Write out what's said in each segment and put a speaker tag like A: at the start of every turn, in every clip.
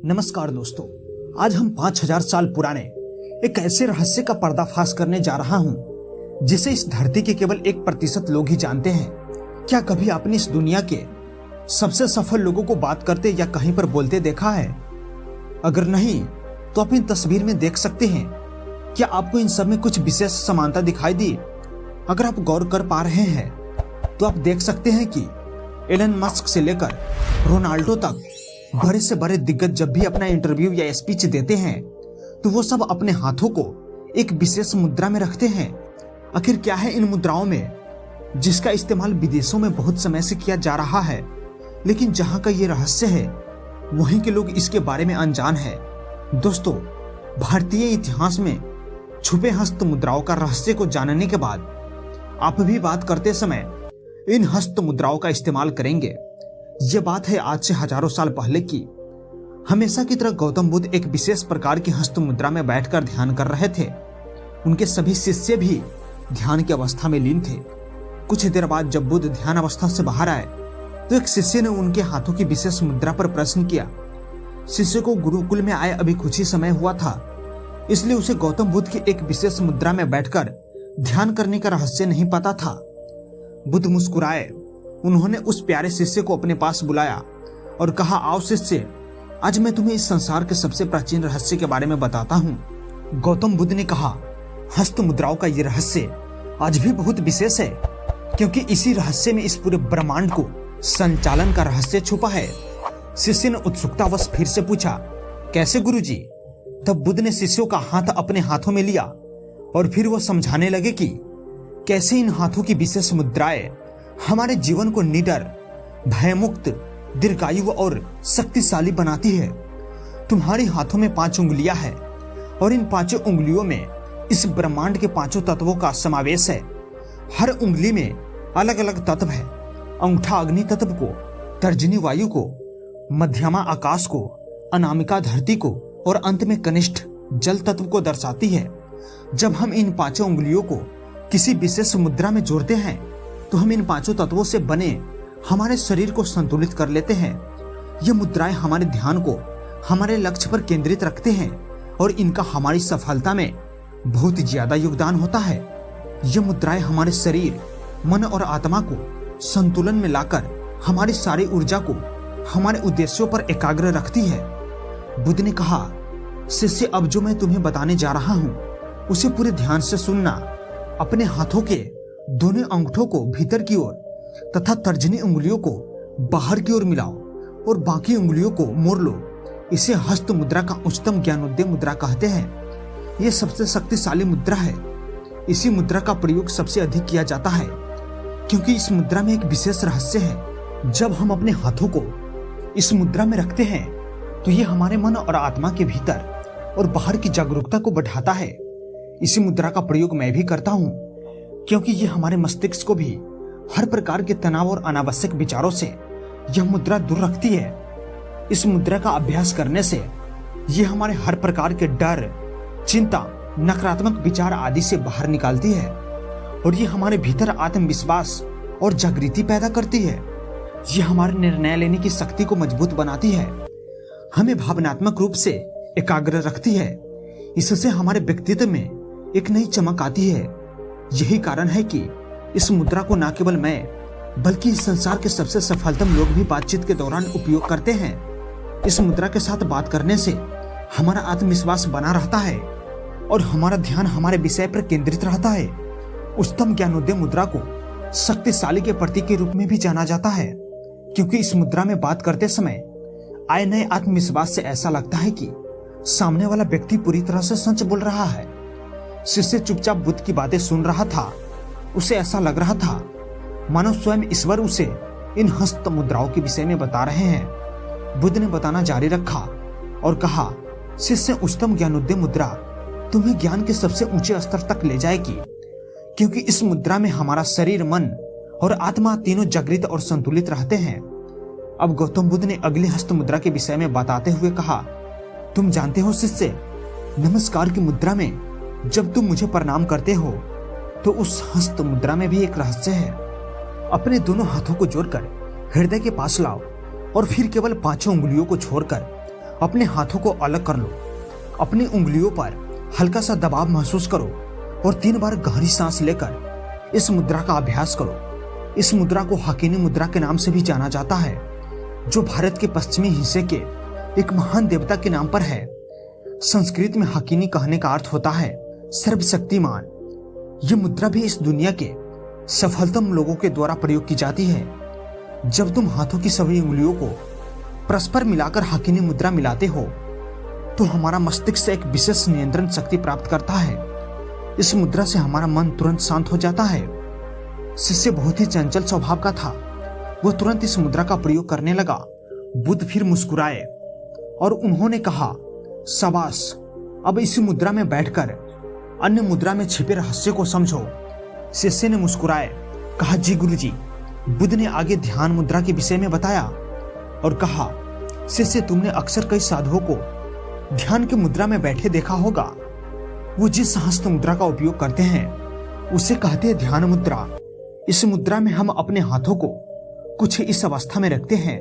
A: नमस्कार दोस्तों, आज हम 5000 साल पुराने एक ऐसे रहस्य का पर्दाफाश करने जा रहा हूं जिसे इस धरती के केवल 1% लोग ही जानते हैं। क्या कभी आपने इस दुनिया के सबसे सफल लोगों को बात करते या कहीं पर बोलते देखा है? अगर नहीं तो आप इन तस्वीर में देख सकते हैं। क्या आपको इन सब में कुछ विशेष समानता दिखाई दी? अगर आप गौर कर पा रहे हैं तो आप देख सकते हैं कि एलन मस्क से लेकर रोनाल्डो तक बड़े से बड़े दिग्गज जब भी अपना इंटरव्यू या स्पीच देते हैं तो वो सब अपने हाथों को एक विशेष मुद्रा में रखते हैं। आखिर क्या है इन मुद्राओं में जिसका इस्तेमाल विदेशों में बहुत समय से किया जा रहा है, लेकिन जहां का ये रहस्य है वहीं के लोग इसके बारे में अनजान है। दोस्तों, भारतीय इतिहास में छुपे हस्त मुद्राओं का रहस्य को जानने के बाद आप भी बात करते समय इन हस्त मुद्राओं का इस्तेमाल करेंगे। यह बात है आज से हजारों साल पहले की। हमेशा की तरह गौतम बुद्ध एक विशेष प्रकार की हस्त मुद्रा में बैठकर ध्यान कर रहे थे। उनके सभी शिष्य भी ध्यान की अवस्था में लीन थे। कुछ देर बाद जब बुद्ध ध्यान अवस्था से बाहर आए तो एक शिष्य ने उनके हाथों की विशेष मुद्रा पर प्रश्न किया। शिष्य को गुरुकुल में आए अभी कुछ ही समय हुआ था, इसलिए उसे गौतम बुद्ध की एक विशेष मुद्रा में बैठकर ध्यान करने का रहस्य नहीं पता था। बुद्ध मुस्कुराए। उन्होंने उस प्यारे शिष्य को अपने पास बुलाया और कहा, आओ शिष्य, आज मैं तुम्हें इस संसार के सबसे प्राचीन रहस्य के बारे में बताता हूँ। गौतम बुद्ध ने कहा, हस्त मुद्राओं का ये रहस्य आज भी बहुत विशेष है, क्योंकि इसी रहस्य में इस पूरे ब्रह्मांड को संचालन का रहस्य छुपा है। शिष्य ने उत्सुकतावश फिर से पूछा, कैसे गुरुजी? तब बुद्ध ने शिष्यों का हाथ अपने हाथों में लिया और फिर वो समझाने लगे कि कैसे इन हाथों की विशेष मुद्राएं हमारे जीवन को निडर, भयमुक्त, दीर्घायु और शक्तिशाली बनाती है। तुम्हारे हाथों में 5 उंगलियां हैं और इन 5 उंगलियों में इस ब्रह्मांड के 5 तत्वों का समावेश है। हर उंगली में अलग अलग तत्व है। अंगूठा अग्नि तत्व को, तर्जनी वायु को, मध्यमा आकाश को, अनामिका धरती को और अंत में कनिष्ठ जल तत्व को दर्शाती है। जब हम इन 5 उंगलियों को किसी विशेष मुद्रा में जोड़ते हैं तो हम इन 5 तत्वों से बने हमारे शरीर को संतुलित कर लेते हैं। ये मुद्राएं हमारे ध्यान को हमारे लक्ष्य पर केंद्रित रखते हैं और इनका हमारी सफलता में बहुत ज्यादा योगदान होता है। ये मुद्राएं हमारे शरीर, मन और आत्मा को संतुलन में लाकर हमारी सारी ऊर्जा को हमारे उद्देश्यों पर एकाग्र रखती है। बुद्ध ने कहा, शिष्य, अब जो मैं तुम्हें बताने जा रहा हूँ उसे पूरे ध्यान से सुनना। अपने हाथों के दोनों अंगूठों को भीतर की ओर तथा तर्जनी उंगलियों को बाहर की ओर मिलाओ और बाकी उंगलियों को मोड़ लो। इसे हस्त मुद्रा का उच्चतम ज्ञानोदय मुद्रा कहते हैं। यह सबसे शक्तिशाली मुद्रा है। इसी मुद्रा का प्रयोग सबसे अधिक किया जाता है क्योंकि इस मुद्रा में एक विशेष रहस्य है। जब हम अपने हाथों को इस मुद्रा में रखते हैं तो ये हमारे मन और आत्मा के भीतर और बाहर की जागरूकता को बढ़ाता है। इसी मुद्रा का प्रयोग मैं भी करता हूँ क्योंकि ये हमारे मस्तिष्क को भी हर प्रकार के तनाव और अनावश्यक विचारों से यह मुद्रा दूर रखती है। इस मुद्रा का अभ्यास करने से ये हमारे हर प्रकार के डर, चिंता, नकारात्मक विचार आदि से बाहर निकालती है और ये हमारे भीतर आत्मविश्वास और जागृति पैदा करती है। ये हमारे निर्णय लेने की शक्ति को मजबूत बनाती है, हमें भावनात्मक रूप से एकाग्र रखती है। इससे हमारे व्यक्तित्व में एक नई चमक आती है। यही कारण है कि इस मुद्रा को न केवल मैं बल्कि इस संसार के सबसे सफलतम लोग भी बातचीत के दौरान उपयोग करते हैं। इस मुद्रा के साथ बात करने से हमारा आत्मविश्वास बना रहता है और हमारा ध्यान हमारे विषय पर केंद्रित रहता है। उच्चतम ज्ञानोदय मुद्रा को शक्तिशाली के प्रतीक के रूप में भी जाना जाता है क्योंकि इस मुद्रा में बात करते समय आए नए आत्मविश्वास से ऐसा लगता है कि सामने वाला व्यक्ति पूरी तरह से सच बोल रहा है। शिष्य चुपचाप बुद्ध की बातें सुन रहा था। उसे ऐसा लग रहा था मानो स्वयं ईश्वर उसे इन हस्त मुद्राओं के विषय में बता रहे हैं। बुद्ध ने बताना जारी रखा और कहा, शिष्य, उच्चतम ज्ञानोदय मुद्रा तुम्हें ज्ञान के सबसे ऊंचे स्तर तक ले जाएगी क्योंकि इस मुद्रा में हमारा शरीर, मन और आत्मा तीनों जागृत और संतुलित रहते हैं। अब गौतम बुद्ध ने अगली हस्त मुद्रा के विषय में बताते हुए कहा, तुम जानते हो शिष्य, नमस्कार की मुद्रा में जब तुम मुझे प्रणाम करते हो तो उस हस्त मुद्रा में भी एक रहस्य है। अपने दोनों हाथों को जोड़कर हृदय के पास लाओ और फिर केवल 5 उंगलियों को छोड़कर अपने हाथों को अलग कर लो, अपनी उंगलियों पर हल्का सा दबाव महसूस करो और 3 बार गहरी सांस लेकर इस मुद्रा का अभ्यास करो। इस मुद्रा को हकीनी मुद्रा के नाम से भी जाना जाता है, जो भारत के पश्चिमी हिस्से के एक महान देवता के नाम पर है। संस्कृत में हकीनी कहने का अर्थ होता है सर्वशक्तिमान। यह मुद्रा भी इस दुनिया के सफलतम लोगों के द्वारा प्रयोग की जाती है। जब तुम हाथों की सभी उंगलियों को परस्पर मिलाकर हकीनी मुद्रा मिलाते हो तो हमारा मस्तिष्क एक विशेष नियंत्रण शक्ति प्राप्त करता है। इस मुद्रा से हमारा मन तुरंत शांत हो जाता है। शिष्य बहुत ही चंचल स्वभाव का था। वो तुरंत इस मुद्रा का प्रयोग करने लगा। बुद्ध फिर मुस्कुराए और उन्होंने कहा, शाबाश, अब इसी मुद्रा में बैठकर अन्य मुद्रा में छिपे रहस्य को समझो। शिष्य ने मुस्कुराए कहा, जी गुरुजी। बुद्ध ने आगे ध्यान मुद्रा के विषय में बताया और कहा, शिष्य, तुमने अक्सर कई साधुओं को ध्यान की मुद्रा में बैठे देखा होगा। वो जिस हस्त मुद्रा का उपयोग करते हैं उसे कहते हैं ध्यान मुद्रा। इस मुद्रा में हम अपने हाथों को कुछ इस अवस्था में रखते हैं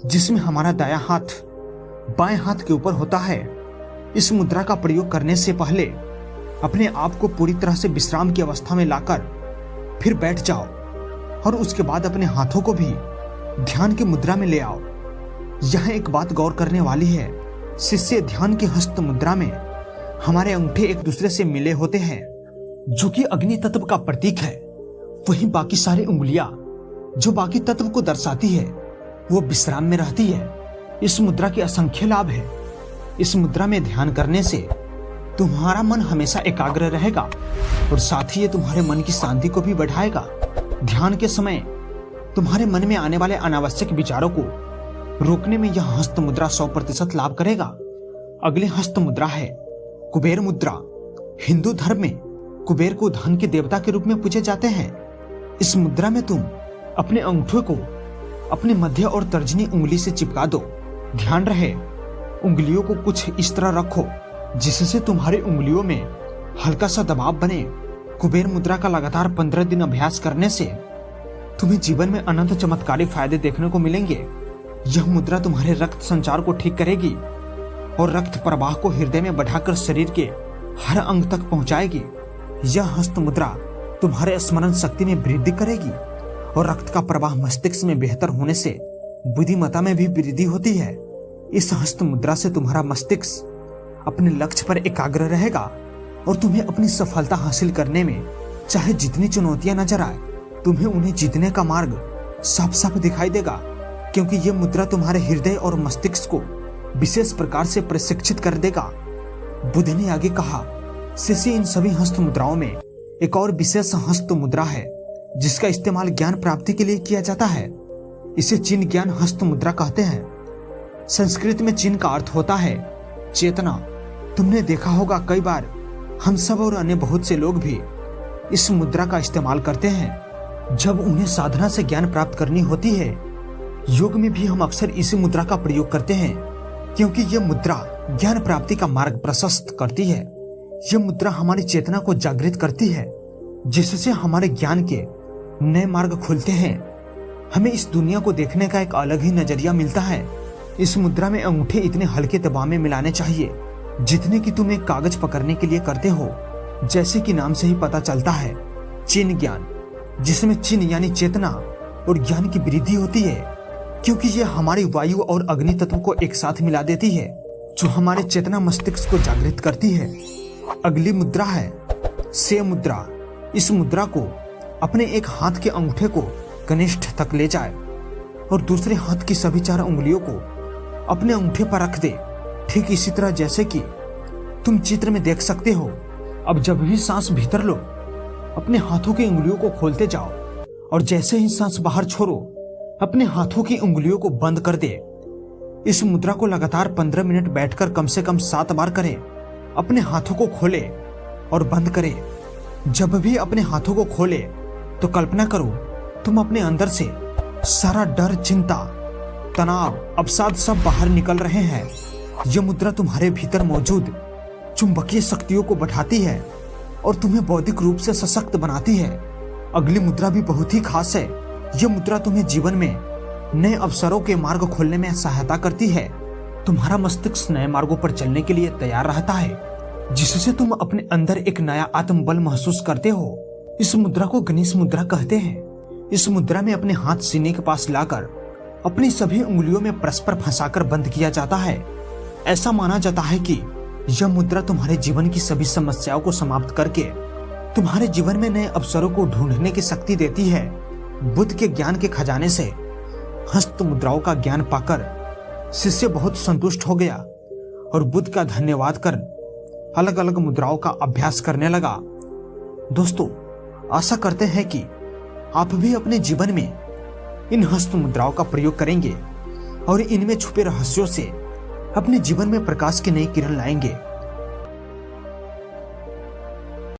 A: जिसमें हमारा दायां हाथ बाएं हाथ के ऊपर होता है। इस मुद्रा का प्रयोग करने से पहले अपने आप को पूरी तरह से विश्राम की अवस्था में लाकर फिर बैठ जाओ और उसके बाद अपने हाथों को भी ध्यान की मुद्रा में ले आओ। यह एक बात गौर करने वाली है, शिष्य, ध्यान की हस्त मुद्रा में हमारे अंगूठे एक दूसरे से मिले होते हैं, जो कि अग्नि तत्व का प्रतीक है। वहीं बाकी सारी उंगलियां जो बाकी तत्व को दर्शाती है वो विश्राम में रहती है। इस मुद्रा के असंख्य लाभ है। इस मुद्रा में ध्यान करने से तुम्हारा मन हमेशा एकाग्र रहेगा और साथ ही ये तुम्हारे मन की शांति को भी बढ़ाएगा। ध्यान के समय तुम्हारे मन में आने वाले अनावश्यक विचारों को रोकने में यह हस्त मुद्रा 100% लाभ करेगा। अगली हस्त मुद्रा है कुबेर मुद्रा। हिंदू धर्म में कुबेर को धन के देवता के रूप में पूजे जाते हैं। इस मुद्रा में तुम अपने अंगूठों को अपने मध्य और तर्जनी उंगली से चिपका दो। ध्यान रहे, उंगलियों को कुछ इस तरह रखो जिससे तुम्हारी उंगलियों में हल्का सा दबाव बने। कुबेर मुद्रा का लगातार 15 दिन अभ्यास करने से तुम्हें जीवन में अनंत चमत्कारी फायदे देखने को मिलेंगे। यह मुद्रा तुम्हारे रक्त संचार को ठीक करेगी और रक्त प्रवाह को हृदय में बढ़ाकर शरीर के हर अंग तक पहुंचाएगी। यह हस्त मुद्रा तुम्हारे स्मरण शक्ति में वृद्धि करेगी और रक्त का प्रवाह मस्तिष्क में बेहतर होने से बुद्धिमत्ता में भी वृद्धि होती है। इस हस्त मुद्रा से तुम्हारा मस्तिष्क अपने लक्ष्य पर एकाग्र रहेगा और तुम्हें अपनी सफलता हासिल करने में चाहे जितनी चुनौतियां नजर आए, तुम्हें उन्हें जीतने का मार्ग साफ साफ दिखाई देगा, क्योंकि यह मुद्रा तुम्हारे हृदय और मस्तिष्क को विशेष प्रकार से प्रशिक्षित कर देगा। बुद्ध ने आगे कहा, शिष्य, इन सभी हस्त मुद्राओं में एक और विशेष हस्त मुद्रा है जिसका इस्तेमाल ज्ञान प्राप्ति के लिए किया जाता है। इसे चिन्ह ज्ञान हस्त मुद्रा कहते हैं। संस्कृत में चिन्ह का अर्थ होता है चेतना। तुमने देखा होगा कई बार हम सब और अन्य बहुत से लोग भी इस मुद्रा का इस्तेमाल करते हैं जब उन्हें साधना से ज्ञान प्राप्त करनी होती है। योग में भी हम अक्सर इसी मुद्रा का प्रयोग करते हैं क्योंकि यह मुद्रा ज्ञान प्राप्ति का मार्ग प्रशस्त करती है। यह मुद्रा हमारी चेतना को जागृत करती है जिससे हमारे ज्ञान के नए मार्ग खुलते हैं। हमें इस दुनिया को देखने का एक अलग ही नजरिया मिलता है। इस मुद्रा में अंगूठे इतने हल्के दबाव में मिलाने चाहिए जितने कि तुम एक कागज पकड़ने के लिए करते हो। जैसे कि नाम से ही पता चलता है, चिन्ह ज्ञान, जिसमें चिन्ह यानी चेतना और ज्ञान की वृद्धि होती है, क्योंकि यह हमारी वायु और अग्नि तत्व को एक साथ मिला देती है जो हमारे चेतना मस्तिष्क को जागृत करती है। अगली मुद्रा है से मुद्रा। इस मुद्रा को अपने एक हाथ के अंगूठे को कनिष्ठ तक ले जाए और दूसरे हाथ की सभी 4 उंगलियों को अपने अंगूठे पर रख दे, ठीक इसी तरह जैसे कि तुम चित्र में देख सकते हो। अब जब भी सांस भीतर लो, अपने हाथों की उंगलियों को खोलते जाओ और जैसे ही सांस बाहर छोड़ो, अपने हाथों की उंगलियों को बंद कर दे। इस मुद्रा को लगातार 15 मिनट बैठकर कम से कम 7 बार करें। अपने हाथों को खोले और बंद करें। जब भी अपने हाथों को खोले तो कल्पना करो तुम अपने अंदर से सारा डर, चिंता, तनाव, अवसाद सब बाहर निकल रहे हैं। यह मुद्रा तुम्हारे भीतर मौजूद चुंबकीय शक्तियों को बढ़ाती है और तुम्हें बौद्धिक रूप से सशक्त बनाती है। अगली मुद्रा भी बहुत ही खास है। यह मुद्रा तुम्हें जीवन में नए अवसरों के मार्ग खोलने में सहायता करती है। तुम्हारा मस्तिष्क नए मार्गों पर चलने के लिए तैयार रहता है, जिससे तुम अपने अंदर एक नया आत्मबल महसूस करते हो। इस मुद्रा को गणेश मुद्रा कहते हैं। इस मुद्रा में अपने हाथ सीने के पास लाकर अपनी सभी उंगलियों में परस्पर फंसाकर बंद किया जाता है। ऐसा माना जाता है कि यह मुद्रा तुम्हारे जीवन की सभी समस्याओं को समाप्त करके तुम्हारे जीवन में नए अवसरों को ढूंढने की शक्ति देती है। बुद्ध के ज्ञान के खजाने से हस्त मुद्राओं का ज्ञान पाकर शिष्य बहुत संतुष्ट हो गया और बुद्ध का धन्यवाद कर अलग अलग मुद्राओं का अभ्यास करने लगा। दोस्तों, आशा करते हैं कि आप भी अपने जीवन में इन हस्त मुद्राओं का प्रयोग करेंगे और इनमें छुपे रहस्यों से अपने जीवन में प्रकाश की नई किरण लाएंगे।